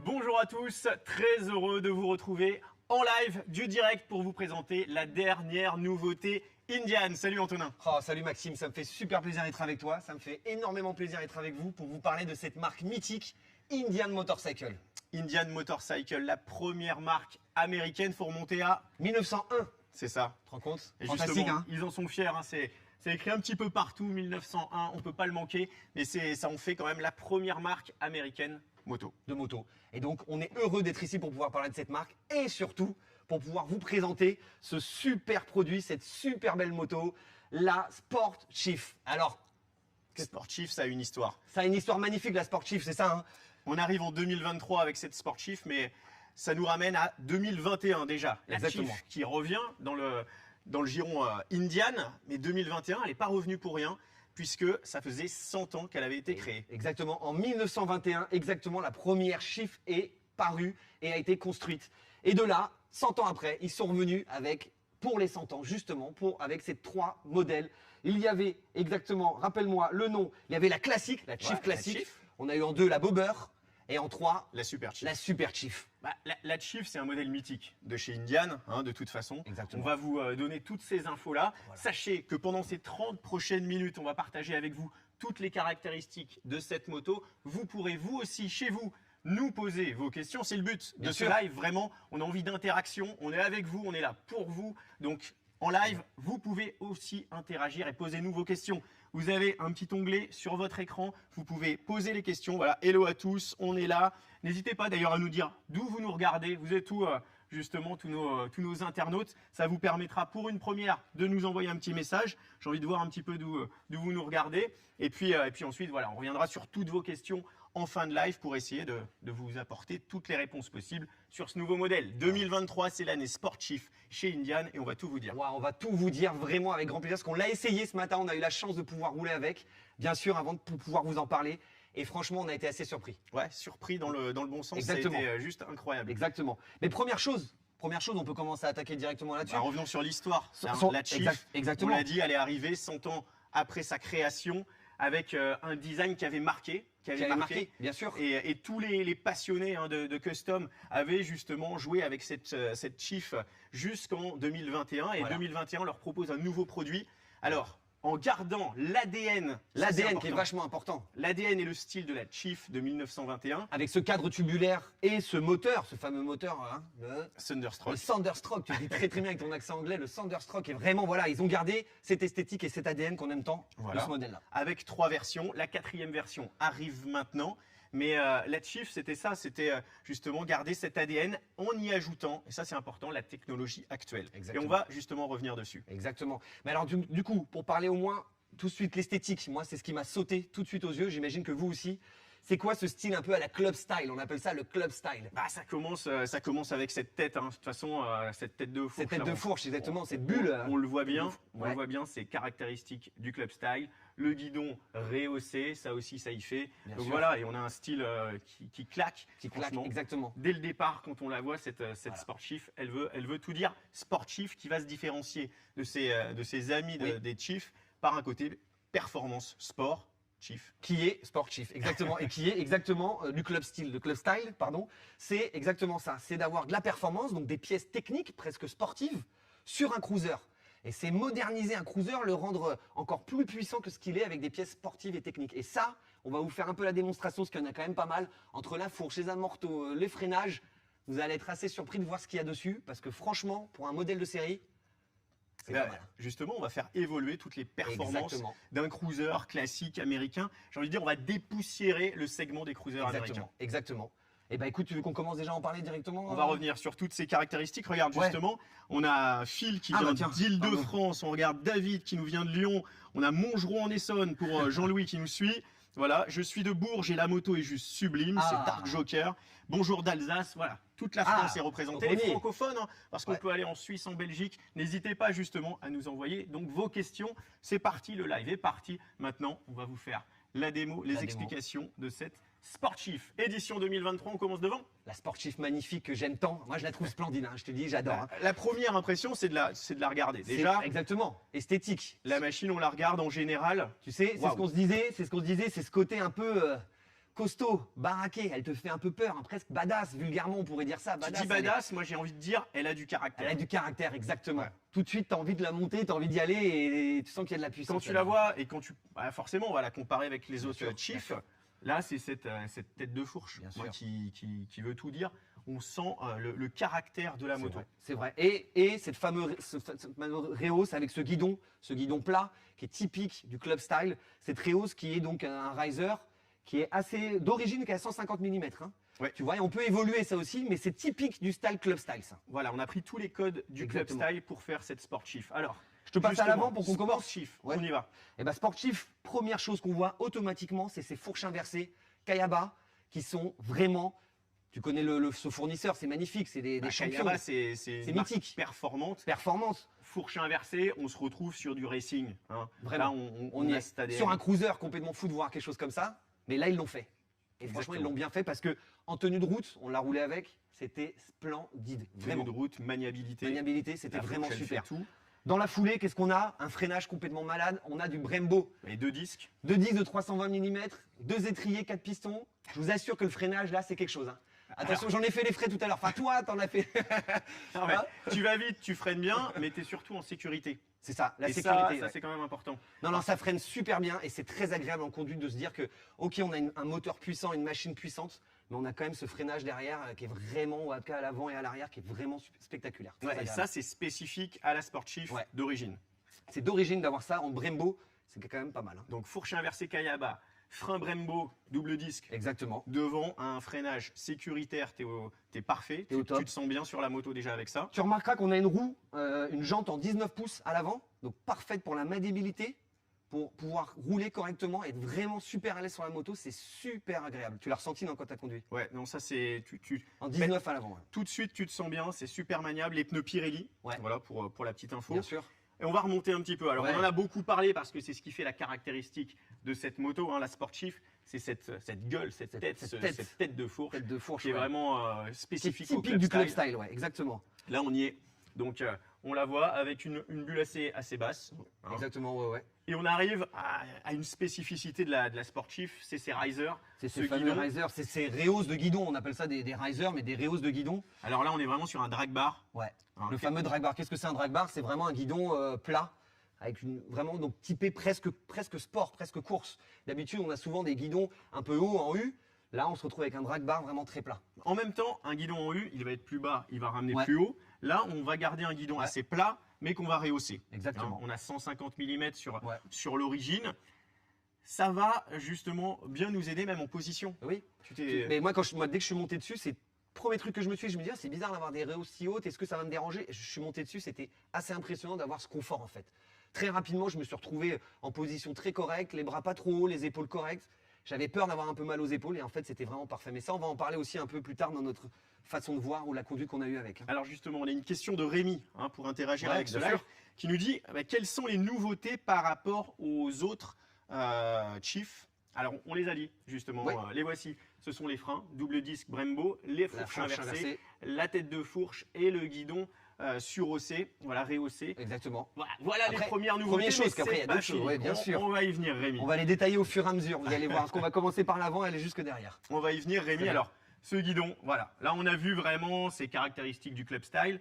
Bonjour à tous, très heureux de vous retrouver en live du direct pour vous présenter la dernière nouveauté Indian. Salut Antonin. Oh, salut Maxime, ça me fait super plaisir d'être avec toi, ça me fait énormément plaisir d'être avec vous pour vous parler de cette marque mythique Indian Motorcycle. Indian Motorcycle, la première marque américaine, faut remonter à 1901. C'est ça. Tu te rends compte? Et Fantastique, justement, hein? ils en sont fiers, hein, c'est écrit un petit peu partout, 1901, on peut pas le manquer, mais ça en fait quand même la première marque américaine moto. De moto. Et donc, on est heureux d'être ici pour pouvoir parler de cette marque et surtout pour pouvoir vous présenter ce super produit, cette super belle moto, la Sport Chief. Alors, Sport Chief, ça a une histoire. ça a une histoire magnifique, la Sport Chief, c'est ça, hein? On arrive en 2023 avec cette Sport Chief, mais ça nous ramène à 2021 déjà. La Exactement. Chief qui revient dans le giron Indian, mais 2021, elle n'est pas revenue pour rien, puisque ça faisait 100 ans qu'elle avait été créée. Exactement, en 1921, exactement, la première Chief est parue et a été construite. Et de là, 100 ans après, ils sont revenus avec, pour les 100 ans, justement, avec ces 3 modèles. Il y avait exactement, rappelle-moi le nom, il y avait la classique, la Chief Ouais, la classique. Chief. On a eu en 2 la Bobber et en 3 La Super Chief. la Super Chief. Bah, la Chief, c'est un modèle mythique de chez Indian, hein, de toute façon. Exactement. On va vous donner toutes ces infos-là. Voilà. Sachez que pendant ces 30 prochaines minutes, on va partager avec vous toutes les caractéristiques de cette moto. Vous pourrez, vous aussi, chez vous, nous poser vos questions. C'est le but Bien de ce sûr. live. Vraiment, on a envie d'interaction. On est avec vous, on est là pour vous. Donc, en live, vous pouvez aussi interagir et poser-nous vos questions. Vous avez un petit onglet sur votre écran. Vous pouvez poser les questions. Voilà, hello à tous, on est là. N'hésitez pas d'ailleurs à nous dire d'où vous nous regardez. Vous êtes où justement tous nos internautes. Ça vous permettra pour une première de nous envoyer un petit message. J'ai envie de voir un petit peu d'où vous nous regardez. Et puis ensuite, voilà, on reviendra sur toutes vos questions en fin de live pour essayer de vous apporter toutes les réponses possibles sur ce nouveau modèle. 2023, c'est l'année Sport Chief chez Indian et on va tout vous dire. Ouais, on va tout vous dire vraiment avec grand plaisir parce qu'on l'a essayé ce matin, on a eu la chance de pouvoir rouler avec, bien sûr, avant de pouvoir vous en parler. Et franchement, on a été assez surpris. Ouais, surpris dans le bon sens. Exactement. Ça a été juste incroyable. Exactement. Mais première chose, on peut commencer à attaquer directement là-dessus. Bah, revenons sur l'histoire. La Chief, exactement. on l'a dit, elle est arrivée 100 ans après sa création avec un design qui avait marqué. Qui avait marqué, bien sûr. Et tous les passionnés de custom avaient justement joué avec cette Chief jusqu'en 2021. Et Voilà. 2021 leur propose un nouveau produit. Alors, en gardant l'ADN. L'ADN qui est vachement important. L'ADN et le style de la Chief de 1921. Avec ce cadre tubulaire et ce moteur, ce fameux moteur, hein, le Thunderstroke. Thunderstroke, tu le dis très très bien avec ton accent anglais, le Thunderstroke est vraiment, voilà, ils ont gardé cette esthétique et cet ADN qu'on aime tant Voilà. de ce modèle-là. Avec 3 versions. La 4e version arrive maintenant. Mais la Chief, c'était ça, c'était justement garder cet ADN en y ajoutant, et ça c'est important, la technologie actuelle. Exactement. Et on va justement revenir dessus. Exactement. Mais alors du coup, pour parler au moins tout de suite l'esthétique, moi c'est ce qui m'a sauté tout de suite aux yeux, j'imagine que vous aussi. C'est quoi ce style un peu à la club style? On appelle ça le club style. Bah, ça commence avec cette tête, hein. De toute façon, cette tête de fourche. Cette tête là, de fourche, exactement, cette bulle. On le voit bien, on Ouais. le voit bien, c'est caractéristique du club style. Le guidon rehaussé, ça aussi, ça y fait. Bien Donc sûr. voilà, et on a un style qui claque. Qui claque, franchement. exactement. Dès le départ, quand on la voit, cette Voilà. Sport Chief, elle veut tout dire. Sport Chief qui va se différencier de ses amis Oui. des Chiefs par un côté performance sport Chief. Qui est Sport Chief, exactement, et qui est exactement du club style. Le club style, pardon, c'est exactement ça. C'est d'avoir de la performance, donc des pièces techniques presque sportives sur un cruiser. Et c'est moderniser un cruiser, le rendre encore plus puissant que ce qu'il est avec des pièces sportives et techniques. Et ça, on va vous faire un peu la démonstration, parce qu'il y en a quand même pas mal, entre la fourche, les amortos, les freinages. Vous allez être assez surpris de voir ce qu'il y a dessus, parce que franchement, pour un modèle de série, c'est Là, pas mal. justement, on va faire évoluer toutes les performances Exactement. d'un cruiser classique américain. J'ai envie de dire, on va dépoussiérer le segment des cruisers américains. Exactement, exactement. Et bah écoute, tu veux qu'on commence déjà à en parler directement? On va revenir sur toutes ces caractéristiques. Regarde, Ouais. justement, on a Phil qui Ah, vient bah tiens, d'Île-de-France. On regarde David qui nous vient de Lyon. On a Montgeron en Essonne pour Jean-Louis qui nous suit. Voilà, je suis de Bourges et la moto est juste sublime. Ah. C'est Dark Joker. Bonjour d'Alsace. Voilà, toute la Ah, France est représentée. donc on Les y est. francophones, hein, parce qu'on Ouais. peut aller en Suisse, en Belgique. N'hésitez pas justement à nous envoyer donc vos questions. C'est parti, le live est parti. Maintenant, on va vous faire la démo, les démo. explications de cette Sport Chief édition 2023. On commence devant. La Sport Chief magnifique que j'aime tant. Moi, je la trouve splendide, hein, je te dis, j'adore. hein. La première impression, c'est de la regarder. Déjà, C'est exactement, esthétique. la machine, on la regarde en général. Tu sais, c'est Waouh. ce qu'on se disait, c'est ce côté un peu costaud, baraquée, elle te fait un peu peur, hein, presque badass, vulgairement on pourrait dire ça. Tu dis badass, moi j'ai envie de dire, elle a du caractère. Elle a du caractère, exactement. Ouais. Tout de suite, tu as envie de la monter, tu as envie d'y aller et tu sens qu'il y a de la puissance. Quand tu la vois et quand tu. Bah, forcément, on va la comparer avec les autres sûr, Chief. bien sûr. Là, c'est cette tête de fourche Bien moi, sûr. qui veut tout dire. On sent le caractère de la moto. C'est vrai. Et cette fameuse Reos avec ce guidon plat qui est typique du club style. Cette Reos qui est donc un riser qui est assez d'origine, qui est à 150 mm. Hein. Ouais. Tu vois, et on peut évoluer ça aussi, mais c'est typique du style club style ça. Voilà, on a pris tous les codes du Exactement. Club Style pour faire cette Sport Chief. Alors, Je te passe à justement, l'avant pour qu'on Sport commence. Chief, Ouais. on y va. Et bien sportif, première chose qu'on voit automatiquement, c'est ces fourches inversées Kayaba qui sont vraiment. Tu connais ce fournisseur, c'est magnifique, c'est des champions. Kayaba, c'est une marque mythique. performante. Performance. Fourche inversée, on se retrouve sur du racing. Hein. Vraiment. Là, On y a est cet ADN. sur un cruiser complètement fou de voir quelque chose comme ça, mais là ils l'ont fait. Et franchement Exactement. ils l'ont bien fait parce que en tenue de route, on l'a roulé avec, c'était splendide. Tenue Vraiment. de route, maniabilité. Maniabilité, c'était La vraiment fourche, elle super. fait tout. Dans la foulée, qu'est-ce qu'on a? Un freinage complètement malade. On a du Brembo, Et 2 disques. 2 disques de 320 mm, 2 étriers, 4 pistons. Je vous assure que le freinage là, c'est quelque chose. Hein. Attention, j'en ai fait les frais tout à l'heure. Enfin, toi, t'en as fait. Non, mais tu vas vite, tu freines bien, mais tu es surtout en sécurité. C'est ça, la Et sécurité. ça ouais. c'est quand même important. Non, ça freine super bien et c'est très agréable en conduite de se dire que, ok, on a un moteur puissant, une machine puissante, mais on a quand même ce freinage derrière qui est vraiment, ou en tout cas à l'avant et à l'arrière, qui est vraiment spectaculaire. Très Ouais, et agréable. ça, c'est spécifique à la Sport Chief Ouais. d'origine. C'est d'origine d'avoir ça en Brembo, c'est quand même pas mal. Hein. Donc, fourche inversée Kayaba, frein Brembo, double disque. Exactement. Devant un freinage sécuritaire, t'es parfait. T'es au top. Tu te sens bien sur la moto déjà avec ça. Tu remarqueras qu'on a une roue, une jante en 19 pouces à l'avant, donc parfaite pour la maniabilité, pour pouvoir rouler correctement, être vraiment super à l'aise sur la moto, c'est super agréable. Tu l'as ressenti non, quand tu as conduit? Ouais, non, ça c'est. En 19 à l'avant, ouais. Tout de suite, tu te sens bien, c'est super maniable. Les pneus Pirelli, Ouais. voilà pour la petite info. Bien sûr. Et on va remonter un petit peu. Alors, Ouais. on en a beaucoup parlé parce que c'est ce qui fait la caractéristique de cette moto, hein, la Sport Chief. C'est cette gueule, cette tête de fourche Tête de fourche, qui est ouais. vraiment C'est spécifique typique du club style, ouais, exactement. Là, on y est. Donc, on la voit avec une bulle assez basse. hein. Exactement, ouais. Et on arrive à une spécificité de la Sport Chief, c'est ces risers. C'est ce ces fameux guidon. risers, c'est ces Reos de guidon, on appelle ça des risers, mais des Reos de guidon. Alors là, on est vraiment sur un drag bar. Ouais. Hein, Le fameux drag bar. Qu'est-ce que c'est un drag bar? C'est vraiment un guidon plat, avec vraiment donc typé presque sport, presque course. D'habitude, on a souvent des guidons un peu hauts en U. Là, on se retrouve avec un drag bar vraiment très plat. En même temps, un guidon en U, il va être plus bas, il va ramener Ouais. plus haut. Là, on va garder un guidon Ouais. assez plat, mais qu'on va rehausser. Exactement. Hein, on a 150 mm Ouais. sur l'origine. Ça va justement bien nous aider même en position. Oui. Tu t'es- Mais moi, dès que je suis monté dessus, c'est le premier truc que je me suis dit, je me dis, ah, c'est bizarre d'avoir des Reos si hautes, est-ce que ça va me déranger? Je suis monté dessus, c'était assez impressionnant d'avoir ce confort en fait. Très rapidement, je me suis retrouvé en position très correcte, les bras pas trop hauts, les épaules correctes. J'avais peur d'avoir un peu mal aux épaules et en fait, c'était vraiment parfait. Mais ça, on va en parler aussi un peu plus tard dans notre façon de voir ou la conduite qu'on a eue avec. Alors justement, on a une question de Rémi hein, pour interagir Ouais, avec ce bien live sûr. qui nous dit quelles sont les nouveautés par rapport aux autres Chiefs. Alors on les a dit justement, Ouais. les voici. Ce sont les freins, double disque Brembo, les La fourches fourche inversées, inversée, la tête de fourche et le guidon surhaussé, voilà rehaussé. exactement. Voilà les Après, premières nouveautés. première chose, mais qu'après, il y a c'est d'autres pas choses, fini. ouais, bien sûr. On va y venir Rémi. On va les détailler au fur et à mesure, vous allez voir. Parce qu'on va commencer par l'avant et aller jusque derrière. On va y venir, Rémi. Très bien. Alors, ce guidon, voilà. Là, on a vu vraiment ces caractéristiques du club style.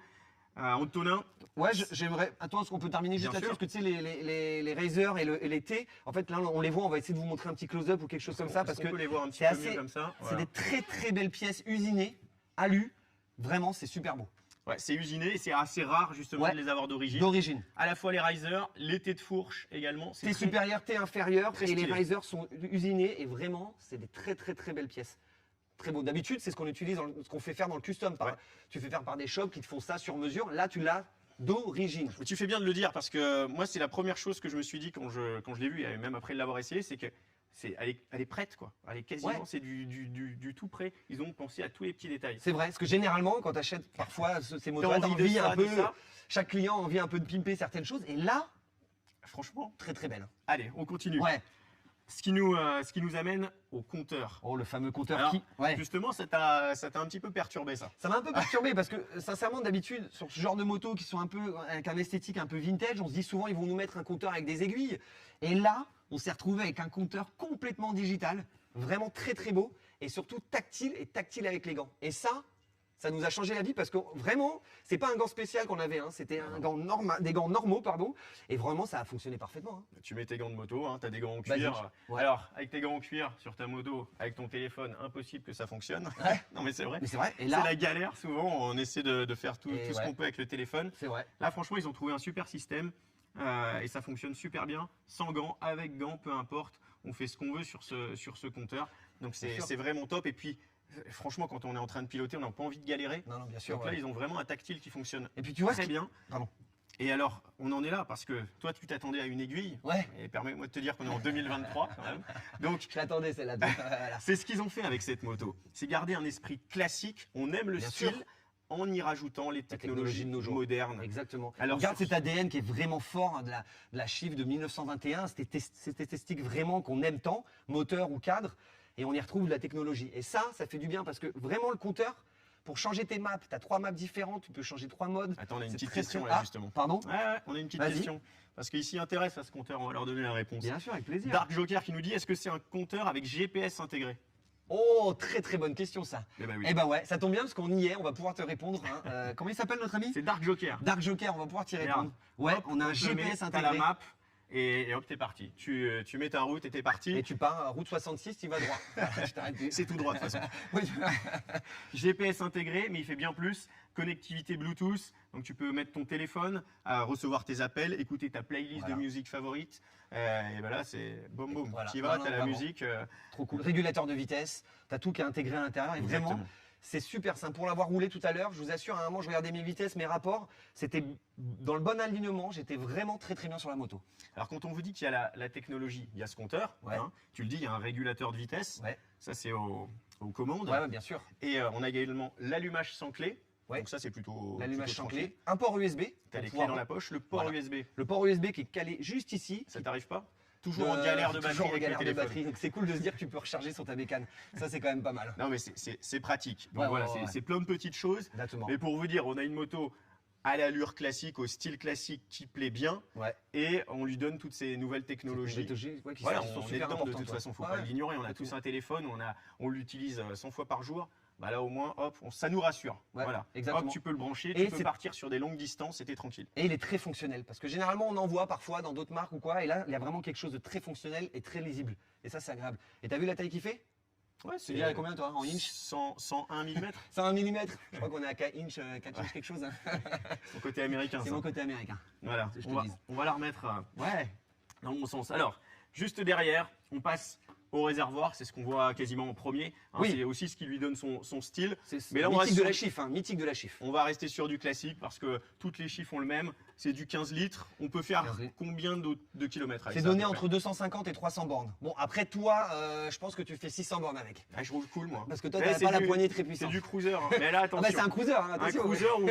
Antonin, Ouais, j'aimerais. Attends, est-ce qu'on peut terminer juste Bien là-dessus? sûr. Parce que tu sais, les Razers et les T, en fait, là, on les voit, on va essayer de vous montrer un petit close-up ou quelque chose comme ça. Parce est-ce qu'on que peut les voir un petit c'est peu assez- mieux comme ça. c'est Voilà. des très très belles pièces usinées, alu. Vraiment, c'est super beau. Ouais, c'est usiné et c'est assez rare justement Ouais. de les avoir d'origine. D'origine. À la fois les risers, les T de fourche également. C'est T très- supérieur, T inférieur. très Et les stylé. Risers sont usinés et vraiment, c'est des très très très belles pièces. Très beau. D'habitude, c'est ce qu'on utilise, ce qu'on fait faire dans le custom. Ouais. Tu fais faire par des shops qui te font ça sur mesure. Là, tu l'as d'origine. Mais tu fais bien de le dire parce que moi, c'est la première chose que je me suis dit quand je l'ai vu et même après l'avoir essayé, c'est que elle est prête quoi. Elle est quasiment, Ouais. c'est du tout prêt. Ils ont pensé à tous les petits détails. C'est vrai, parce que généralement, quand tu achètes parfois ces motos, T'as t'as envie de envie ça, un peu. de ça. Chaque client a envie un peu de pimper certaines choses. Et là, Franchement, très très belle. allez, on continue. Ouais. Ce qui nous amène au compteur. Oh, le fameux compteur Alors, qui. Ouais. Justement, ça t'a un petit peu perturbé ça. Ça m'a un peu perturbé parce que sincèrement d'habitude sur ce genre de motos qui sont un peu avec un esthétique un peu vintage, on se dit souvent ils vont nous mettre un compteur avec des aiguilles. Et là, on s'est retrouvé avec un compteur complètement digital vraiment très très beau et surtout tactile et tactile avec les gants. Et ça nous a changé la vie parce que vraiment, c'est pas un gant spécial qu'on avait, hein, c'était un gant des gants normaux, pardon. Et vraiment, ça a fonctionné parfaitement. Hein. Tu mets tes gants de moto, hein, tu as des gants en Basique. cuir. Ouais. Alors, avec tes gants en cuir sur ta moto, avec ton téléphone, impossible que ça fonctionne. Ouais. Non, mais c'est vrai. Mais c'est vrai. Et C'est là, la galère, souvent, on essaie de faire tout Et ce ouais. qu'on peut avec le téléphone. c'est vrai. Là, franchement, ils ont trouvé un super système et ça fonctionne super bien, sans gants, avec gants, peu importe. On fait ce qu'on veut sur ce compteur. Donc, Bien sûr. c'est vraiment top. Et puis, franchement, quand on est en train de piloter, on n'a pas envie de galérer. Non, bien sûr. Donc là, ouais. ils ont vraiment un tactile qui fonctionne Et puis tu vois, très bien. Pardon. Et alors, on en est là parce que toi, tu t'attendais à une aiguille. Ouais. Et permets-moi de te dire qu'on est en 2023 quand même. Donc, Je l'attendais celle-là. Voilà. c'est ce qu'ils ont fait avec cette moto. C'est garder un esprit classique. On aime le Bien style sûr. en y rajoutant les technologies technologie de nos jours. modernes. Exactement. Alors, Regarde sur- cet ADN qui est vraiment fort, hein, de la chiffre de 1921, cette esthétique vraiment qu'on aime tant, moteur ou cadre, et on y retrouve de la technologie. Et ça fait du bien parce que vraiment le compteur, pour changer tes maps, tu as 3 maps différentes, tu peux changer 3 modes. Attends, on a une C'est petite très, question très- là Ah, justement. Pardon Ouais, on a une petite Vas-y. question. Parce qu'ils s'y intéressent à ce compteur, on va leur donner la réponse. Bien sûr, avec plaisir. Dark Joker qui nous dit, est-ce que c'est un compteur avec GPS intégré? Oh, très très bonne question ça. Eh ben oui. Eh ben ouais, ça tombe bien parce qu'on y est, on va pouvoir te répondre. Hein. Comment il s'appelle notre ami C'est Dark Joker. Dark Joker, on va pouvoir t'y Regarde. répondre. Ouais, Hop, on a un te le mets, GPS t'as intégré. la map et hop, t'es parti. Tu mets ta route et t'es parti. Et tu pars à route 66, tu vas droit. Je t'arrête plus. C'est tout droit de toute façon. Oui. GPS intégré, mais il fait bien plus. Connectivité Bluetooth, donc tu peux mettre ton téléphone, recevoir tes appels, écouter ta playlist Voilà. de musique favorite. Et ben là, c'est boum boum. Voilà. Tu y vas, Non, t'as non, la vraiment. musique. Trop cool. Régulateur de vitesse, tu as tout qui est intégré à l'intérieur. Et vraiment, Exactement. c'est super simple. Pour l'avoir roulé tout à l'heure, je vous assure, à un moment, je regardais mes vitesses, mes rapports. C'était dans le bon alignement. J'étais vraiment très très bien sur la moto. Alors quand on vous dit qu'il y a la technologie, il y a ce compteur. Ouais. Hein, tu le dis, il y a un régulateur de vitesse. Ouais. Ça, c'est aux commandes. Ouais, bien sûr. Et on a également l'allumage sans clé. Ouais. Donc ça, c'est plutôt L'allumage plutôt sans tranquille. clé. Un port USB. Tu as pour les clés pouvoir- dans la poche, le port Voilà. USB. Le port USB qui est calé juste ici. Ça t'arrive pas? Toujours en galère de batterie Toujours en avec le galère de téléphone. batterie. Donc c'est cool de se dire que tu peux recharger sur ta bécane. Ça, c'est quand même pas mal. Non, mais c'est pratique. Donc Ouais, voilà, ouais, ouais. c'est plein de petites choses. Exactement. Mais pour vous dire, on a une moto à l'allure classique, au style classique qui plaît bien Ouais. et on lui donne toutes ces nouvelles technologies. Ouais, qui Voilà, sont on est super dedans de importantes, toute ouais. façon, faut Ouais, pas ouais. l'ignorer. On a tous un téléphone, on l'utilise 100 fois par jour. Bah là au moins, hop, ça nous rassure. Ouais, Voilà. exactement. Hop, tu peux le brancher, Et tu peux c'est- partir sur des longues distances et t'es tranquille. Et il est très fonctionnel parce que généralement on en voit parfois dans d'autres marques ou quoi et là il y a vraiment quelque chose de très fonctionnel et très lisible et ça c'est agréable. Et t'as vu la taille qu'il fait? Ouais, Tu dirais combien toi en inch? 101 mm. C'est 1 mm. Je crois qu'on est à 4 inch, 4 inch quelque chose. Hein. Au côté américain. C'est ça. mon côté américain. Voilà, que je on te va, dise. on va la remettre Ouais. dans le bon sens. Alors, juste derrière, on passe au réservoir, c'est ce qu'on voit quasiment en premier. Hein, Oui. C'est aussi ce qui lui donne son style. C'est Mais là, on mythique reste de sur- la chiffre, hein, mythique de la chiffre. On va rester sur du classique parce que toutes les chiffres ont le même. C'est du 15 litres. On peut faire 15 litres. combien de kilomètres avec C'est ça, à donné peu près entre 250 et 300 bornes. Bon après toi, je pense que tu fais 600 bornes avec. Ah, je roule cool, moi. Parce que toi Eh, t'as c'est pas la du- poignée très C'est puissante. du cruiser. hein. Mais là, Ah attention. bah c'est un cruiser, hein, un attention. cruiser où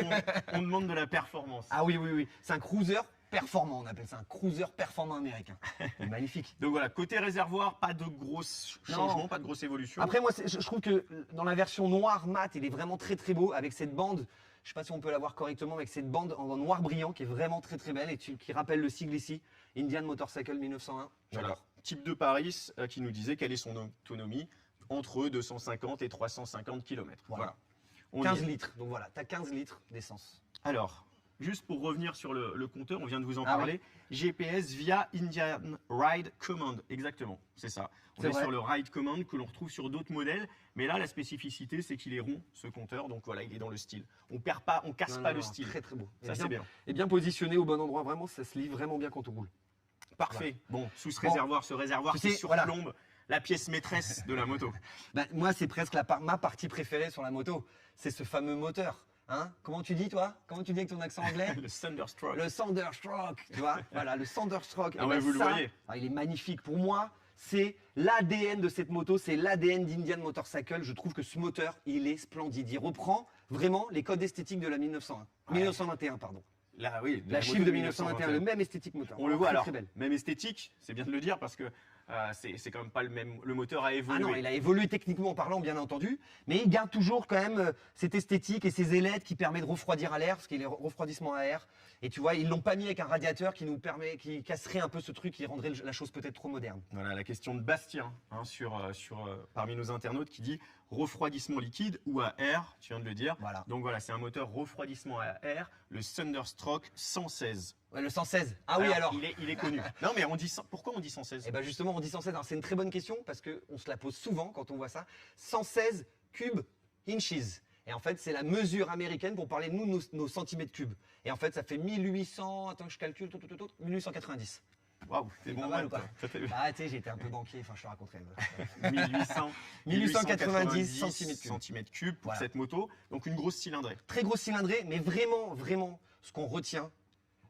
on demande de la performance. Ah oui, oui, oui. C'est un cruiser performant, on appelle ça un cruiser performant américain. C'est magnifique. Donc voilà, côté réservoir, pas de gros changements, Non. pas de grosse évolution. Après, moi, je trouve que dans la version noire mat, il est vraiment très très beau avec cette bande. Je sais pas si on peut la voir correctement avec cette bande en noir brillant qui est vraiment très très belle et qui rappelle le sigle ici, Indian Motorcycle 1901. Voilà. J'adore. Type de Paris qui nous disait quelle est son autonomie entre 250 et 350 km. Voilà. On y 15 est. litres. Donc voilà, tu as 15 litres d'essence. Alors, juste pour revenir sur le compteur, on vient de vous en Ah parler. GPS via Indian Ride Command. Exactement, c'est ça. On C'est est vrai. sur le Ride Command que l'on retrouve sur d'autres modèles. Mais là, la spécificité, c'est qu'il est rond, ce compteur. Donc voilà, il est dans le style. On perd pas, on casse Non, pas non, le non, style. Très très beau. Ça, c'est bien. Et bien positionné au bon endroit, vraiment, ça se lit vraiment bien quand on roule. Parfait. Bon, sous ce Bon. réservoir, ce réservoir Tu qui sais, surplombe la pièce maîtresse de la moto. Ben, moi, c'est presque ma partie préférée sur la moto. C'est ce fameux moteur. Hein, comment tu dis, toi? Comment tu dis avec ton accent anglais? Le Thunderstroke. Le Thunderstroke, tu vois? Voilà, le Thunderstroke. Ah Et ouais, ben vous le ça, voyez. il est magnifique. Pour moi, c'est l'ADN de cette moto, c'est l'ADN d'Indian Motorcycle. Je trouve que ce moteur, il est splendide. Il reprend vraiment les codes esthétiques de la 1901. Ouais. 1921, pardon. Là, oui, La moto chiffre de 1921, le même esthétique moteur. On le Vraiment voit très, alors, très belle. même esthétique, c'est bien de le dire parce que c'est quand même pas le moteur a Ah évolué. non, il a évolué techniquement parlant, bien entendu, mais il garde toujours quand même cette esthétique et ces ailettes qui permettent de refroidir à l'air, parce qu'il est refroidissement à air. Et tu vois, ils l'ont pas mis avec un radiateur qui casserait un peu ce truc, qui rendrait la chose peut-être trop moderne. Voilà la question de Bastien hein, parmi nos internautes qui dit refroidissement liquide ou à air, tu viens de le dire. Voilà. Donc voilà, c'est un moteur refroidissement à air, le Thunderstroke 116. Ouais, le 116. Ah oui, alors. Il est connu. Non mais pourquoi on dit 116? Eh ben justement, on dit 116. Alors c'est une très bonne question parce qu'on se la pose souvent quand on voit ça. 116 cubes inches. Et en fait, c'est la mesure américaine pour parler de nous, nos centimètres cubes. Et en fait, ça fait 1800, attends que je calcule, 1890. Waouh, c'est bon pas mal maths, ou pas toi. Ça fait Ah, tu sais, j'ai été un peu banquier, enfin, je te raconterai. 1890 centimètres cubes pour Voilà. cette moto. Donc une grosse cylindrée. Très grosse cylindrée, mais vraiment, vraiment, ce qu'on retient,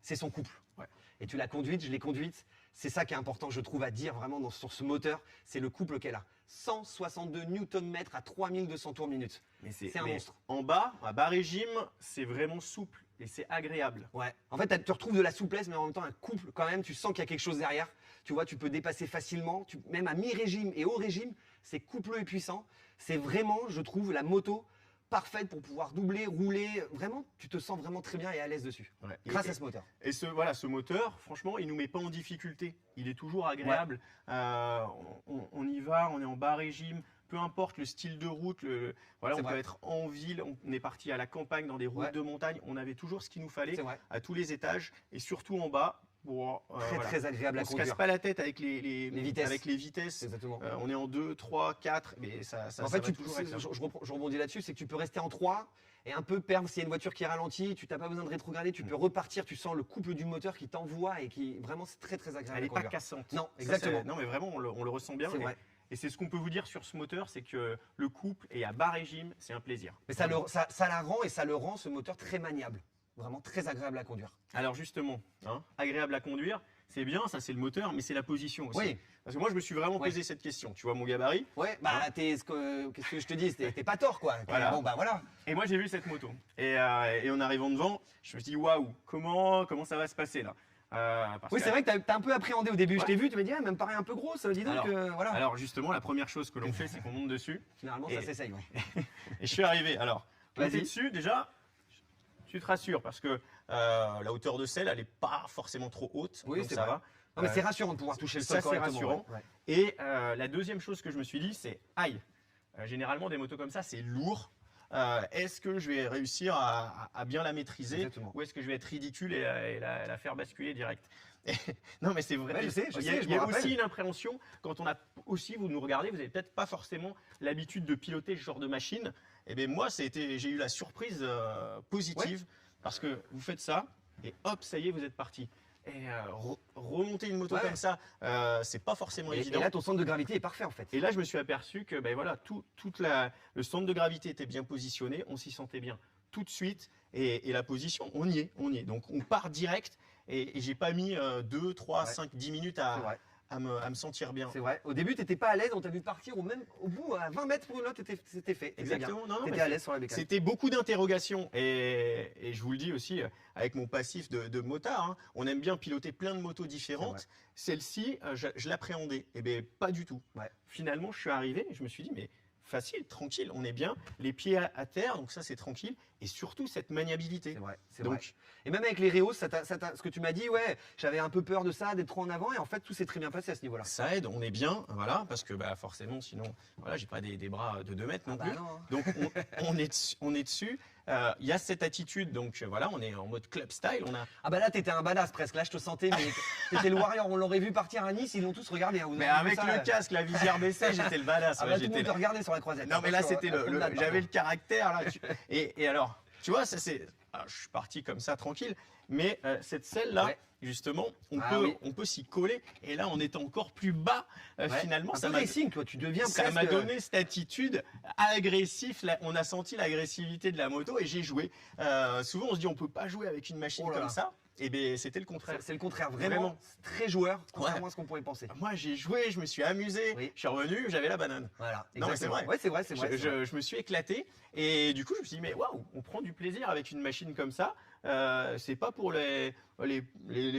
c'est son couple. Ouais. Et tu l'as conduite, je l'ai conduite. C'est ça qui est important, je trouve, à dire vraiment sur ce moteur. C'est le couple qu'elle a. 162 Nm à 3200 tours minute. Mais C'est un monstre. En bas, à bas régime, c'est vraiment souple et c'est agréable. Ouais. En fait, tu retrouves de la souplesse, mais en même temps, un couple, quand même, tu sens qu'il y a quelque chose derrière. Tu vois, tu peux dépasser facilement. Même à mi-régime et haut régime, c'est coupleux et puissant. C'est vraiment, je trouve, la moto parfaite pour pouvoir doubler, rouler. Vraiment, tu te sens vraiment très bien et à l'aise dessus. Ouais. Grâce à ce moteur. Et ce moteur, franchement, il nous met pas en difficulté. Il est toujours agréable. On y va, on est en bas régime. Peu importe le style de route, voilà, C'est on vrai. peut être en ville, on est parti à la campagne dans des routes Ouais. de montagne. On avait toujours ce qu'il nous fallait C'est vrai. à tous les étages et surtout en bas. Pour, Très, voilà. très agréable à On se casse conduire. pas la tête avec les vitesses. Avec les vitesses. Exactement. On est en 2, 3, 4, mais ça En fait, va toujours être là. je rebondis là-dessus, c'est que tu peux rester en 3 et un peu perdre s'il y a une voiture qui ralentit, tu n'as pas besoin de rétrograder, tu peux repartir, tu sens le couple du moteur qui t'envoie et qui vraiment c'est très très agréable Elle à n'est pas conduire. cassante. Non, Ça, exactement. non, mais vraiment, on le ressent bien. C'est vrai. Et c'est ce qu'on peut vous dire sur ce moteur, c'est que le couple est à bas régime, c'est un plaisir. Mais ça la rend et ça le rend ce moteur très maniable, vraiment très agréable à conduire. Alors justement, hein, agréable à conduire, c'est bien, ça c'est le moteur, mais c'est la position aussi. Oui. Parce que moi je me suis vraiment Ouais. posé cette question. Tu vois mon gabarit? Ouais, bah qu'est-ce que je te dis, t'es pas tort quoi. Voilà. Bon bah voilà. Et moi j'ai vu cette moto. Et en arrivant devant, je me suis dit waouh, comment ça va se passer là? Parce Oui, que- c'est vrai que t'as un peu appréhendé au début. Je Ouais. t'ai vu, tu m'as dit, ah, elle me paraît un peu grosse. Dis donc, voilà. Alors justement, la première chose que l'on fait, c'est qu'on monte dessus. Généralement, et- ça s'essaye. Ouais. Et je suis arrivé. Alors, monter Vas-y. dessus, déjà, tu te rassures parce que la hauteur de selle, elle n'est pas forcément trop haute. Oui, donc c'est ça vrai. va. Non, mais c'est rassurant de pouvoir toucher le ça, sol c'est correctement. rassurant. Ouais. Et la deuxième chose que je me suis dit, c'est aïe. Généralement, des motos comme ça, c'est lourd. Est-ce que je vais réussir à bien la maîtriser Exactement. ou est-ce que je vais être ridicule et la faire basculer direct? Et- Non, mais c'est vrai. Ouais, je sais, Il y a, je il y a me rappelle. aussi une appréhension quand on a aussi, vous nous regardez, vous n'avez peut-être pas forcément l'habitude de piloter ce genre de machine. Et bien moi, j'ai eu la surprise positive parce que vous faites ça et hop, ça y est, vous êtes parti. Et remonter une moto Ouais. comme ça, c'est pas forcément Et évident. là, ton centre de gravité est parfait en fait. Et là, je me suis aperçu que ben voilà, le centre de gravité était bien positionné, on s'y sentait bien tout de suite. Et la position, on y est. Donc on part direct et j'ai pas mis 2, 3, Ouais. 5, 10 minutes C'est vrai. à me sentir bien. C'est vrai. Au début, t'étais pas à l'aise, on t'a vu partir au bout, à 20 mètres pour une autre, c'était fait. C'était bien. Exactement. Non, mais T'étais à l'aise sur la bécane. c'était beaucoup d'interrogations et je vous le dis aussi avec mon passif de motard, hein, on aime bien piloter plein de motos différentes. Celle-ci, je l'appréhendais. Eh bien, pas du tout. Ouais. Finalement, je suis arrivé et je me suis dit, mais facile, tranquille, on est bien, les pieds à terre, donc ça c'est tranquille, et surtout cette maniabilité. C'est vrai. C'est Donc, vrai. Et même avec les Réos, ce que tu m'as dit, ouais, j'avais un peu peur de ça, d'être trop en avant, et en fait, tout s'est très bien passé à ce niveau-là. ça aide, on est bien, voilà, parce que bah, forcément, sinon, voilà, j'ai pas des bras de 2 mètres non Ah bah plus. non, hein. Donc on est dessus. Il y a cette attitude, donc voilà, on est en mode club style. On a. Ah bah là, t'étais un badass presque. Là, je te sentais, mais t'étais le warrior. On l'aurait vu partir à Nice, ils l'ont tous regardé. Hein. Vous Mais avez vu avec ça, le casque, la visière baissée, j'étais le badass. Ah ouais, bah, tout le j'étais monde te regardait sur la croisette. Non mais là Attention, c'était à promenade, j'avais pardon. le caractère là. Et alors, tu vois, ça c'est. Je suis parti comme ça tranquille, mais cette selle là, Ouais. justement, Ah oui. on peut s'y coller. Et là, on est encore plus bas. Ouais. Finalement, Un ça peu m'a racing, toi, tu deviens ça presque. m'a donné cette attitude agressive. On a senti l'agressivité de la moto et j'ai joué. Souvent, on se dit on peut pas jouer avec une machine Oh là comme là. ça. Et bien, c'était le contraire. C'est le contraire, vraiment, Vraiment. c'est très joueur, contrairement Ouais. à ce qu'on pourrait penser. Moi, j'ai joué, je me suis amusé, Oui. je suis revenu, j'avais la banane. Voilà, Non, mais c'est exactement. vrai. Ouais, c'est vrai, c'est vrai. Je me suis éclaté et du coup, je me suis dit, mais waouh, on prend du plaisir avec une machine comme ça. C'est pas pour les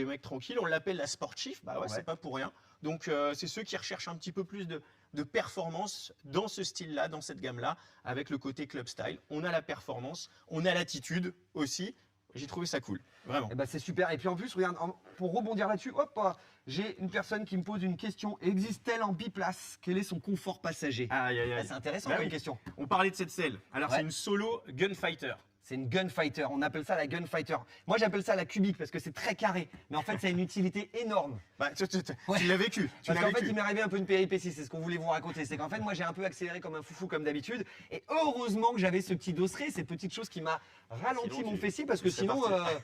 mecs tranquilles, on l'appelle la Sport Chief, bah ouais, Ouais. c'est pas pour rien. Donc, c'est ceux qui recherchent un petit peu plus de performance dans ce style-là, dans cette gamme-là, avec le côté club style. On a la performance, on a l'attitude aussi. J'ai trouvé ça cool, vraiment. Eh ben, c'est super. Et puis en plus, regarde, pour rebondir là-dessus, hop, j'ai une personne qui me pose une question. Existe-t-elle en biplace? Quel est son confort passager? Aïe, aïe, Ah, aïe. c'est intéressant Bah comme oui. question. On parlait de cette selle. Alors, Ouais. c'est une solo gunfighter. C'est une gunfighter. On appelle ça la gunfighter. Moi, j'appelle ça la cubique parce que c'est très carré. Mais en fait, ça a une utilité énorme. Bah, Ouais. tu l'as vécu. Tu Parce l'as qu'en fait, vécu. il m'est arrivé un peu une péripétie, c'est ce qu'on voulait vous raconter. C'est qu'en fait, moi, j'ai un peu accéléré comme un foufou, comme d'habitude. Et heureusement que j'avais ce petit dosseret, cette petite chose qui m'a ralenti Sinon, mon tu- fessier, parce tu que serais sinon, parti.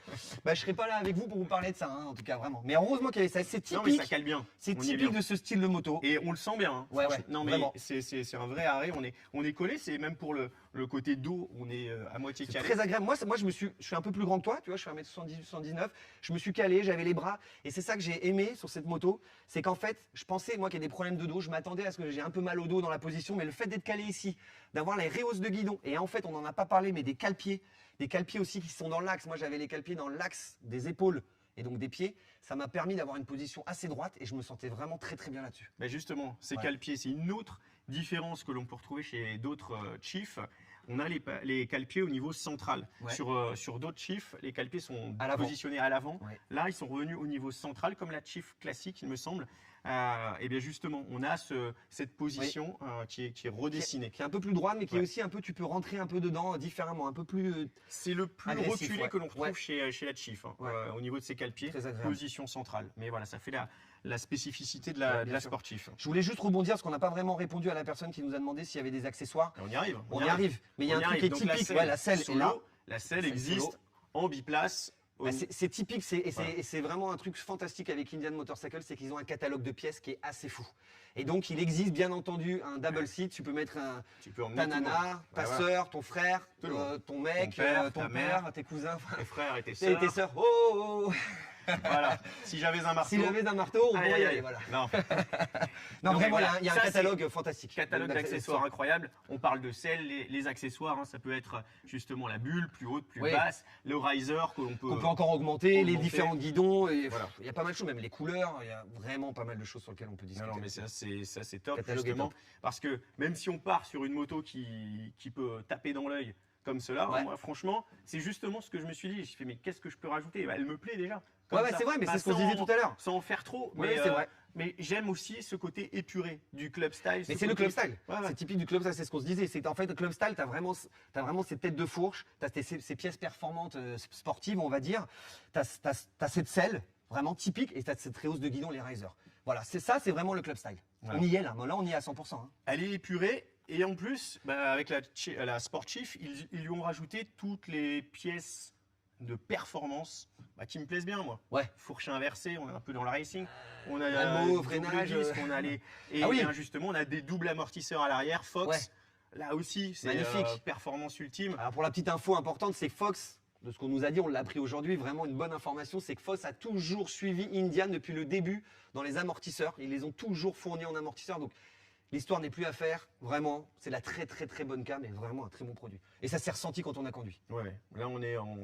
je serais pas là avec vous pour vous parler de ça, hein, en tout cas, vraiment. Mais heureusement qu'il y avait ça. C'est Non, mais ça typique, cale bien. c'est On y est typique bien. de ce style de moto. Et on le sent bien. Hein. Ouais, Franchement, ouais, non, mais vraiment. c'est un vrai arrêt. On est collé. C'est même pour le côté dos, on est à moitié C'est calé. très agréable. Moi, je suis un peu plus grand que toi, tu vois, je suis 1m78, 119. Je me suis calé, j'avais les bras. Et c'est ça que j'ai aimé sur cette moto. C'est qu'en fait, je pensais, moi, qu'il y a des problèmes de dos. Je m'attendais à ce que j'ai un peu mal au dos dans la position. Mais le fait d'être calé ici, d'avoir les rehausses de guidon, et en fait, on n'en a pas parlé, mais des cale-pieds aussi qui sont dans l'axe. Moi, j'avais les cale-pieds dans l'axe des épaules et donc des pieds. Ça m'a permis d'avoir une position assez droite et je me sentais vraiment très très bien là-dessus. Bah, justement, ces Ouais. cale-pieds, c'est une autre différence que l'on peut retrouver chez d'autres Chiefs. On a les cale-pieds au niveau central. Ouais. Sur d'autres Chiefs, les cale-pieds sont À l'avant. positionnés à l'avant. Ouais. Là, ils sont revenus au niveau central, comme la Chief classique, il me semble. Et bien justement, on a cette position qui est redessinée. Qui est un peu plus droite, mais qui est Ouais. aussi un peu, tu peux rentrer un peu dedans différemment, un peu plus C'est le plus agressif, reculé ouais. que l'on retrouve Ouais. chez la Chief, hein, Ouais. au niveau de ses cale-pieds, Très agréable. position centrale. Mais voilà, ça fait la spécificité de Ouais, la, bien de la sûr. Sport Chief. Je voulais juste rebondir parce qu'on n'a pas vraiment répondu à la personne qui nous a demandé s'il y avait des accessoires. On y arrive. On y arrive. Mais il y a On un y truc arrive. qui est Donc, typique. Ouais, la selle est solo, là. La selle Selle existe solo. en biplace. Bah, c'est typique, Voilà. et c'est vraiment un truc fantastique avec Indian Motorcycle, c'est qu'ils ont un catalogue de pièces qui est assez fou. Et donc il existe bien entendu un double seat, tu peux mettre Tu peux emmener ta tout le monde. nana, ta Bah, voilà. sœur, ton frère, Tout le monde. ton mec, Ton père, ton ta père, mère. tes cousins, enfin, Tes frères et tes tes sœurs. sœurs. Oh, Voilà. Si j'avais un marteau. si j'avais un marteau, on Aïe, pourrait aïe, y aïe. aller, voilà. Non, Non, mais vraiment, voilà. il y a un Ça, catalogue fantastique. catalogue d'accessoires incroyable. On parle de selles, les accessoires. Hein, ça peut être justement la bulle, plus haute, plus Oui. basse, le riser que l'on peut. Qu'on peut encore augmenter, les augmenter. différents guidons, et Voilà. il y a pas mal de choses, même les couleurs, il y a vraiment pas mal de choses sur lesquelles on peut discuter. Non, non, mais ça c'est top Catalogue est justement top. parce que même si on part sur une moto qui peut taper dans l'œil comme cela, Ouais. moi franchement c'est justement ce que je me suis dit. Je fais mais qu'est-ce que je peux rajouter? Bah, elle me plaît déjà. Comme Ouais, ça. c'est vrai, mais Bah, c'est ce qu'on se sans- disait tout à l'heure. Sans en faire trop. Oui, Mais, c'est vrai. Mais j'aime aussi ce côté épuré du club style. Mais ce c'est le côté- club style. Ouais, ouais. C'est typique du club style, c'est ce qu'on se disait. C'est qu'en fait, le club style, tu as vraiment ces têtes de fourche, tu as ces pièces performantes sportives, on va dire. Tu as cette selle vraiment typique et tu as cette rehausse de guidon, les risers. Voilà, c'est ça, c'est vraiment le club style. Voilà. On y est là. Là, on y est à 100%. Hein. Elle est épurée et en plus, bah, avec la Sport Chief, ils lui ont rajouté toutes les pièces de performance bah, qui me plaisent bien, moi. Ouais. Fourche inversée, on est un peu dans le racing. On a Almo, double freinage, disque, on a et Ah oui. bien justement, on a des doubles amortisseurs à l'arrière. Fox, Ouais. là aussi, c'est Magnifique. performance ultime. Alors, pour la petite info importante, c'est que Fox, de ce qu'on nous a dit, on l'a appris aujourd'hui, vraiment une bonne information, c'est que Fox a toujours suivi Indian depuis le début dans les amortisseurs. Ils les ont toujours fournis en amortisseurs. Donc, l'histoire n'est plus à faire. Vraiment, c'est la très très très bonne cam et vraiment un très bon produit. Et ça s'est ressenti quand on a conduit. Ouais. Là, on est en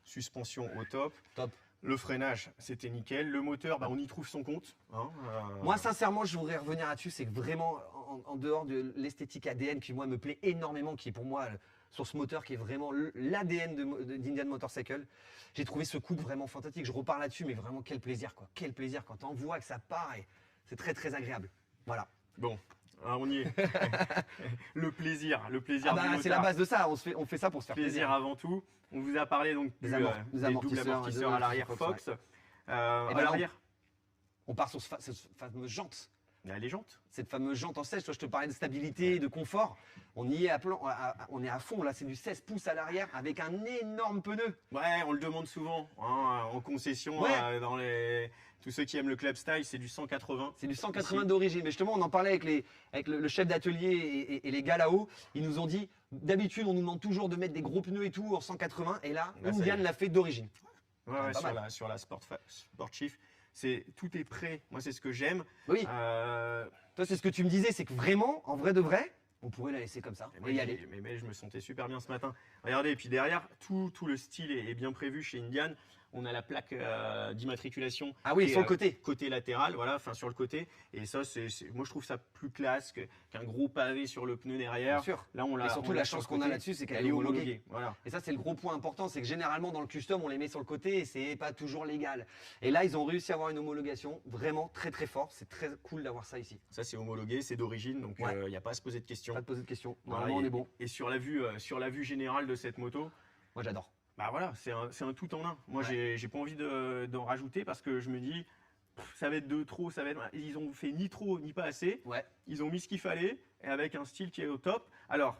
suspension au top. Top. Le freinage, c'était nickel. Le moteur, bah, on y trouve son compte. Hein, Moi, sincèrement, je voudrais revenir là-dessus. C'est que vraiment, en dehors de l'esthétique ADN qui, moi, me plaît énormément, qui est pour moi, sur ce moteur, qui est vraiment l'ADN d'Indian Motorcycle, j'ai trouvé ce couple vraiment fantastique. Je repars là-dessus, mais vraiment, quel plaisir, quoi. Quel plaisir quand on voit que ça part et c'est très, très agréable. Voilà. bon, hein, on y est. le plaisir Ah du bah, motard. c'est la base de ça. On fait ça pour se faire Plaisir plaisir. avant tout. On vous a parlé donc Des des doubles amortisseurs, amortisseurs à l'arrière Fox. Et À ben non. l'arrière, On part sur cette fameuse jante. les jantes. Cette fameuse jante en 16, toi je te parlais de stabilité, de confort. On y est on est à fond là, c'est du 16 pouces à l'arrière avec un énorme pneu. Ouais, on le demande souvent hein, en concession Ouais. dans tous ceux qui aiment le club style, c'est du 180. C'est du 180 Ici. d'origine. Mais justement, on en parlait avec le chef d'atelier et les gars là-haut. Ils nous ont dit, d'habitude, on nous demande toujours de mettre des gros pneus et tout en 180. Et là, Là, ça y Indian est. l'a fait d'origine. Ouais, Pas mal. sur la Sport Chief, tout est prêt. Moi, c'est ce que j'aime. Oui, Euh, toi, c'est ce que tu me disais, c'est que vraiment, en vrai de vrai, on pourrait la laisser comme ça mais, et y aller. mais je me sentais super bien ce matin. Regardez, et puis derrière, tout le style est bien prévu chez Indian. On a la plaque d'immatriculation Ah oui, qui est, sur le côté. côté latéral, voilà, enfin sur le côté. Et ça, moi je trouve ça plus classe qu'un gros pavé sur le pneu derrière. Bien sûr. Là, on l'a. Et surtout, on l'a la sur chance le qu'on a côté. là-dessus, c'est qu'elle Elle est est homologuée. homologuée. Voilà. Et ça, c'est le gros point important, c'est que généralement, dans le custom, on les met sur le côté et c'est pas toujours légal. Et là, ils ont réussi à avoir une homologation vraiment très très fort. C'est très cool d'avoir ça ici. Ça, c'est homologué, c'est d'origine, donc il Ouais. n'y a pas à se poser de questions. Pas de poser de questions. Voilà, Normalement, on et, est bon. et sur la vue générale de cette moto, Moi, j'adore. bah voilà, c'est un tout en un. Moi, Ouais. j'ai pas envie d'en rajouter parce que je me dis, ça va être de trop, ça va être. Ils ont fait ni trop ni pas assez. Ouais. Ils ont mis ce qu'il fallait et avec un style qui est au top. Alors,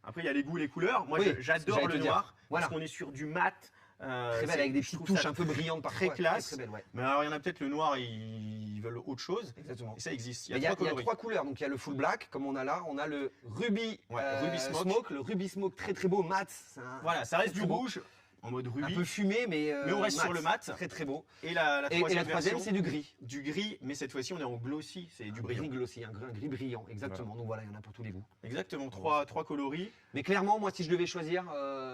après, il y a les goûts, les couleurs. Moi, Oui, c'est ce que j'adore j'allais le te dire. noir Voilà. parce qu'on est sur du mat. Très belle, avec des je petites trouve touches ça un peu brillantes parfois. très Ouais, classe. Très belle, ouais. Mais alors, il y en a peut-être le noir, ils veulent autre chose. Exactement. Et ça existe. Il y a trois couleurs. Donc, il y a le full black, comme on a là. On a le Ruby, Ruby Smoke. Le Ruby Smoke, très très beau, mat. C'est Voilà, ça reste très du beau. rouge en mode Un rubis. peu fumé, mais on reste sur le mat. Très très beau. Et la Et troisième la troisième, version, c'est du gris. du gris, mais cette fois-ci, on est en glossy, c'est du brillant. Gris glossy, un gris brillant, exactement. Donc voilà, il y en a pour tous les goûts. Exactement, trois coloris, Mais clairement, moi, si je devais choisir,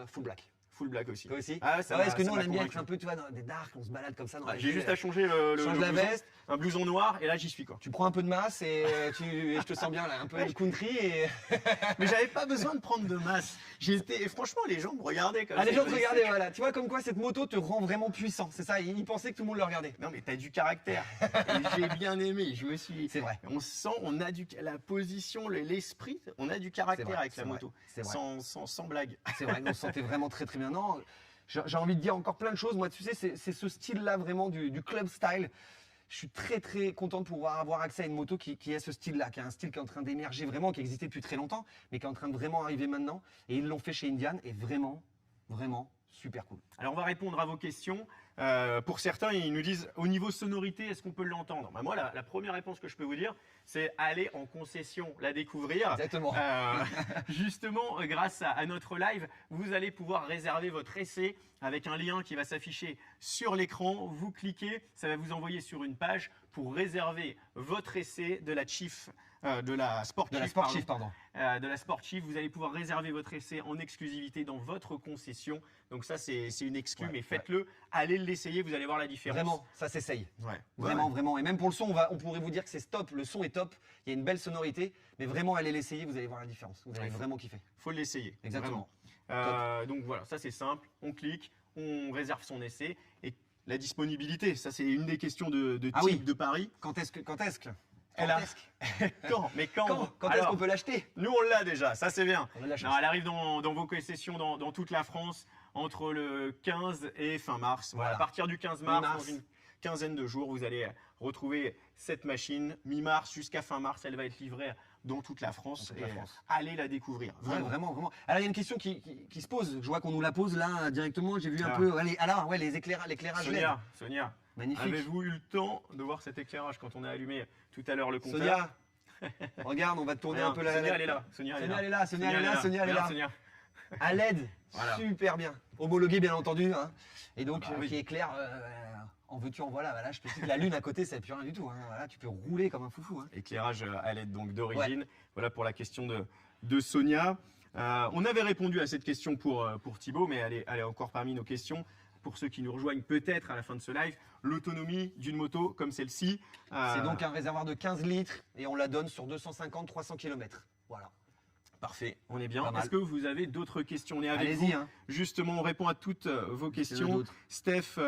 full black. full black aussi. Toi aussi. Ah, ça Ah ouais, m'a- parce que ça nous, on m'a aime bien convaincu. être un peu, tu vois, dans des darks, on se balade comme ça dans la J'ai ville. juste à changer le Change la blouson, veste. un blouson noir, et là j'y suis quoi. Tu prends un peu de masse et, et je te sens bien là, un peu de country et. Mais j'avais pas besoin de prendre de masse. Et franchement, les gens me regardaient comme Ah, ça. les gens ils te me disaient, regardaient, voilà. Tu vois, comme quoi cette moto te rend vraiment puissant. C'est ça, ils pensaient que tout le monde le regardait. Non, mais t'as du caractère. Et j'ai bien aimé. Je me suis. C'est vrai. On sent, on a la position, l'esprit, on a du C'est caractère vrai, avec c'est la vrai, moto. c'est vrai. Sans blague. C'est vrai, on se sentait vraiment très très bien. Non, j'ai envie de dire encore plein de choses. Moi, tu sais, c'est ce style-là vraiment du club style. Je suis très très content de pouvoir avoir accès à une moto qui a ce style-là, qui a un style qui est en train d'émerger vraiment, qui existait depuis très longtemps, mais qui est en train de vraiment arriver maintenant. Et ils l'ont fait chez Indian et vraiment, vraiment super cool. Alors on va répondre à vos questions. Pour certains, ils nous disent au niveau sonorité, est-ce qu'on peut l'entendre? Bah, moi, la première réponse que je peux vous dire, c'est aller en concession, la découvrir. Exactement. Justement, grâce à notre live, vous allez pouvoir réserver votre essai avec un lien qui va s'afficher sur l'écran. Vous cliquez, ça va vous envoyer sur une page pour réserver votre essai de la Chief, de la Sport De la Chief, sportive, pardon. pardon. De la Sport Chief. Vous allez pouvoir réserver votre essai en exclusivité dans votre concession. Donc ça, c'est une exclue, Ouais, mais faites-le. Allez l'essayer, vous allez voir la différence. Vraiment, ça s'essaye. Ouais. Vraiment, vraiment. Et même pour le son, on pourrait vous dire que c'est top. Le son est top. Il y a une belle sonorité. Mais vraiment, allez l'essayer, vous allez voir la différence. Vous allez Ouais. vraiment kiffer. Faut l'essayer. Exactement. Vraiment. Donc voilà, ça c'est simple. On clique, on réserve son essai. Et la disponibilité, ça c'est une des questions de Ah type oui. de Paris. Quand est-ce que Elle a- Quand Mais quand Quand est-ce Alors, qu'on peut l'acheter? Nous on l'a déjà, ça c'est bien. On a de la chance. Non, elle arrive dans vos concessions dans toute la France entre le 15 et fin mars. Voilà. Voilà. À partir du 15 mars, Mi-mars. dans une quinzaine de jours, vous allez retrouver cette machine. Mi-mars jusqu'à fin mars, elle va être livrée dans toute la France. Dans toute la Et France. allez la découvrir. Ouais, Vraiment. vraiment, vraiment. Alors il y a une question qui se pose. Je vois qu'on nous la pose là directement. J'ai vu un Ah. peu. Allez, alors ouais, l'éclairage LED. Sonia, Magnifique. avez-vous eu le temps de voir cet éclairage quand on a allumé tout à l'heure le compteur? Sonia, regarde, on va te tourner un peu la. Sonia, elle est là. Sonia, Sonia, elle est là. Sonia, elle est là. Sonia, elle est Regarde, là. Sonia. À LED, Voilà. super bien. Homologué bien entendu. Hein. Et donc Ah bah oui. qui éclaire. En veux-tu en voilà. Là, je te dis que la lune à côté, ça n'est plus rien du tout. Hein. Voilà, tu peux rouler comme un foufou. Hein. Éclairage à LED donc d'origine. Voilà pour la question de Sonia. On avait répondu à cette question pour Thibaut, mais elle est encore parmi nos questions. Pour ceux qui nous rejoignent peut-être à la fin de ce live, l'autonomie d'une moto comme celle-ci. C'est donc un réservoir de 15 litres et on la donne sur 250-300 km. Voilà. Parfait, on est bien. Pas mal. Est-ce que vous avez d'autres questions? On est avec Allez-y. vous. Hein. Justement, on répond à toutes vos questions. d'autres. Steph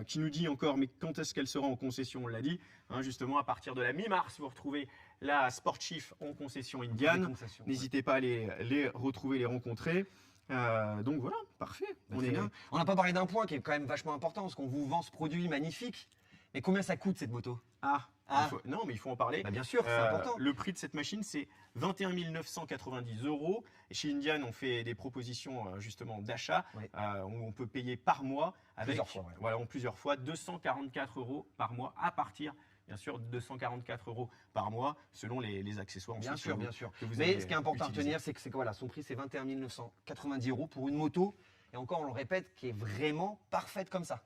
qui nous dit encore, mais quand est-ce qu'elle sera en concession? On l'a dit. Hein, justement, à partir de la mi-mars, vous retrouvez la Sport Chief en concession Des Indian. concessions, ouais. N'hésitez pas à les retrouver, les rencontrer. Donc voilà, parfait. Bah, on très est bien. On n'a pas parlé d'un point qui est quand même vachement important, parce qu'on vous vend ce produit magnifique. Mais combien ça coûte cette moto? Ah, Ah. non, mais il faut en parler. Bah, bien sûr, c'est important. Le prix de cette machine, c'est 21 990 €. Et chez Indian, on fait des propositions justement d'achat Ouais. où on peut payer par mois avec Plusieurs fois, ouais. voilà, en plusieurs fois 244 € par mois à partir. Bien sûr, 244 € par mois selon les accessoires. Bien ensuite sûr, que bien vous- sûr. que vous Mais allez ce qui est important à utiliser. retenir, c'est que voilà, son prix c'est 21 990 € pour une moto. Et encore, on le répète, qui est vraiment parfaite comme ça.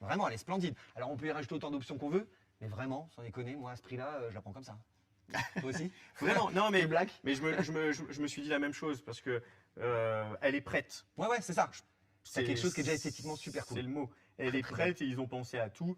Vraiment, elle est splendide. Alors, on peut y rajouter autant d'options qu'on veut, mais vraiment, sans déconner, moi, à ce prix-là, je la prends comme ça. Toi aussi? Vraiment, non mais, Quelle blague? mais je me suis dit la même chose parce que elle est prête. Ouais, c'est ça. C'est quelque chose qui est déjà esthétiquement super cool. C'est le mot. Elle est très prête et ils ont pensé à tout.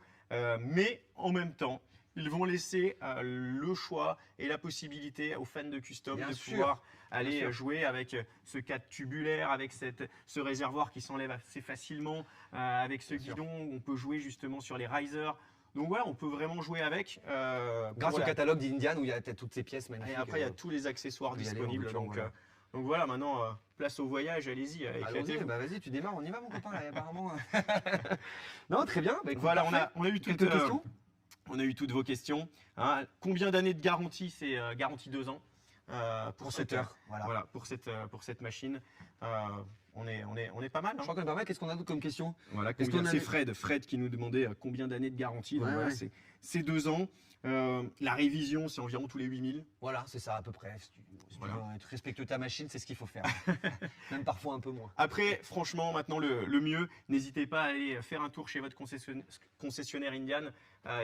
Mais en même temps, ils vont laisser le choix et la possibilité aux fans de custom Bien de sûr. pouvoir aller sûr. jouer avec ce cadre tubulaire, avec ce réservoir qui s'enlève assez facilement, avec ce Bien sûr. guidon où on peut jouer justement sur les risers. Donc voilà, on peut vraiment jouer avec. Grâce au voilà. catalogue d'Indian où il y a toutes ces pièces magnifiques. Et après, il y a tous les accessoires on peut y aller, disponibles. on peut, Donc, voilà. donc voilà, maintenant, place au voyage, allez-y, Allons-y, éclatez-vous. bah vas-y, tu démarres, on y va mon copain là, apparemment. Non, très bien. Bah, écoute, Voilà, parfait. on a eu toutes, Quelques questions. on a eu toutes vos questions. Hein. Combien d'années de garantie? C'est garantie 2 ans Pour cette heure. Voilà. Voilà, pour cette machine. On est pas mal. Je Hein. crois qu'on est pas mal. Qu'est-ce qu'on a d'autre comme question? Voilà, Est-ce combien- qu'on c'est avait- Fred qui nous demandait combien d'années de garantie. Donc Ouais, voilà, ouais. c'est 2 ans. La révision, c'est environ tous les 8000. Voilà, c'est ça à peu près. Si tu Voilà. veux être respectueux de ta machine, c'est ce qu'il faut faire. Même parfois un peu moins. Après, franchement, maintenant, le mieux, n'hésitez pas à aller faire un tour chez votre concessionnaire Indian.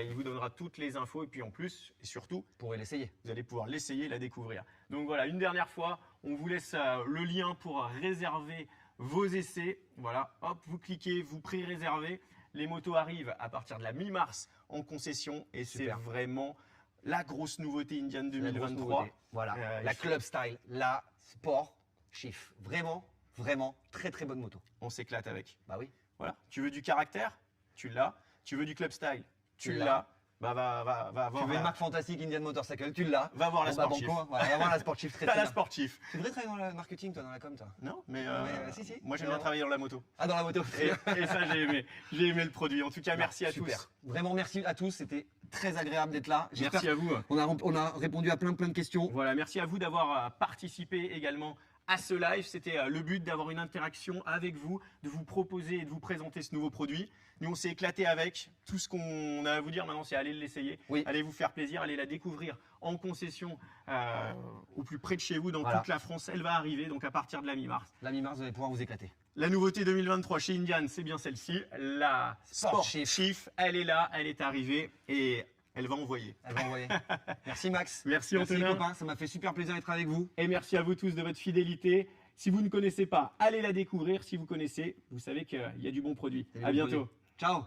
Il vous donnera toutes les infos. Et puis en plus, et surtout, Vous pourrez l'essayer. vous allez pouvoir l'essayer, la découvrir. Donc voilà, une dernière fois, on vous laisse le lien pour réserver vos essais. Voilà, hop, vous cliquez, vous pré-réservez. Les motos arrivent à partir de la mi-mars en concession et c'est Super. vraiment la grosse nouveauté Indian C'est la grosse 2023. nouveauté. Voilà, il la faut- club style, la sport chiffre. Vraiment, vraiment, très très bonne moto. On s'éclate avec. Bah oui. Voilà, tu veux du caractère, tu l'as. Tu veux du club style, tu Tu l'as. Bah va Tu voir. veux une marque fantastique Indian Motorcycle, tu l'as. Va voir la Bon, bah, sportive. banco, hein. Voilà, va voir la sportive très T'as très la bien. sportif. Tu devrais travailler dans le marketing, toi, dans la com, toi. Non, mais si. moi j'aime Non. bien travailler dans la moto. Ah, dans la moto. Et ça j'ai aimé. J'ai aimé le produit. En tout cas, merci à Super. tous. Vraiment, merci à tous. C'était très agréable d'être là. J'espère Merci à vous. On a répondu à plein de questions. Voilà, merci à vous d'avoir participé également à ce live. C'était le but d'avoir une interaction avec vous, de vous proposer et de vous présenter ce nouveau produit. Nous, on s'est éclaté avec. Tout ce qu'on a à vous dire maintenant, c'est aller l'essayer. Oui. Allez vous faire plaisir, allez la découvrir en concession au plus près de chez vous dans Voilà. toute la France. Elle va arriver donc à partir de la mi-mars. La mi-mars, vous allez pouvoir vous éclater. La nouveauté 2023 chez Indian, c'est bien celle-ci. La Sport Chief, elle est là, elle est arrivée et elle va envoyer. Elle va envoyer. Merci Max. Merci Merci Antonin. copains. Ça m'a fait super plaisir d'être avec vous. Et merci à vous tous de votre fidélité. Si vous ne connaissez pas, allez la découvrir. Si vous connaissez, vous savez qu'il y a du bon produit. Il y a À du bon bientôt. produit. Ciao.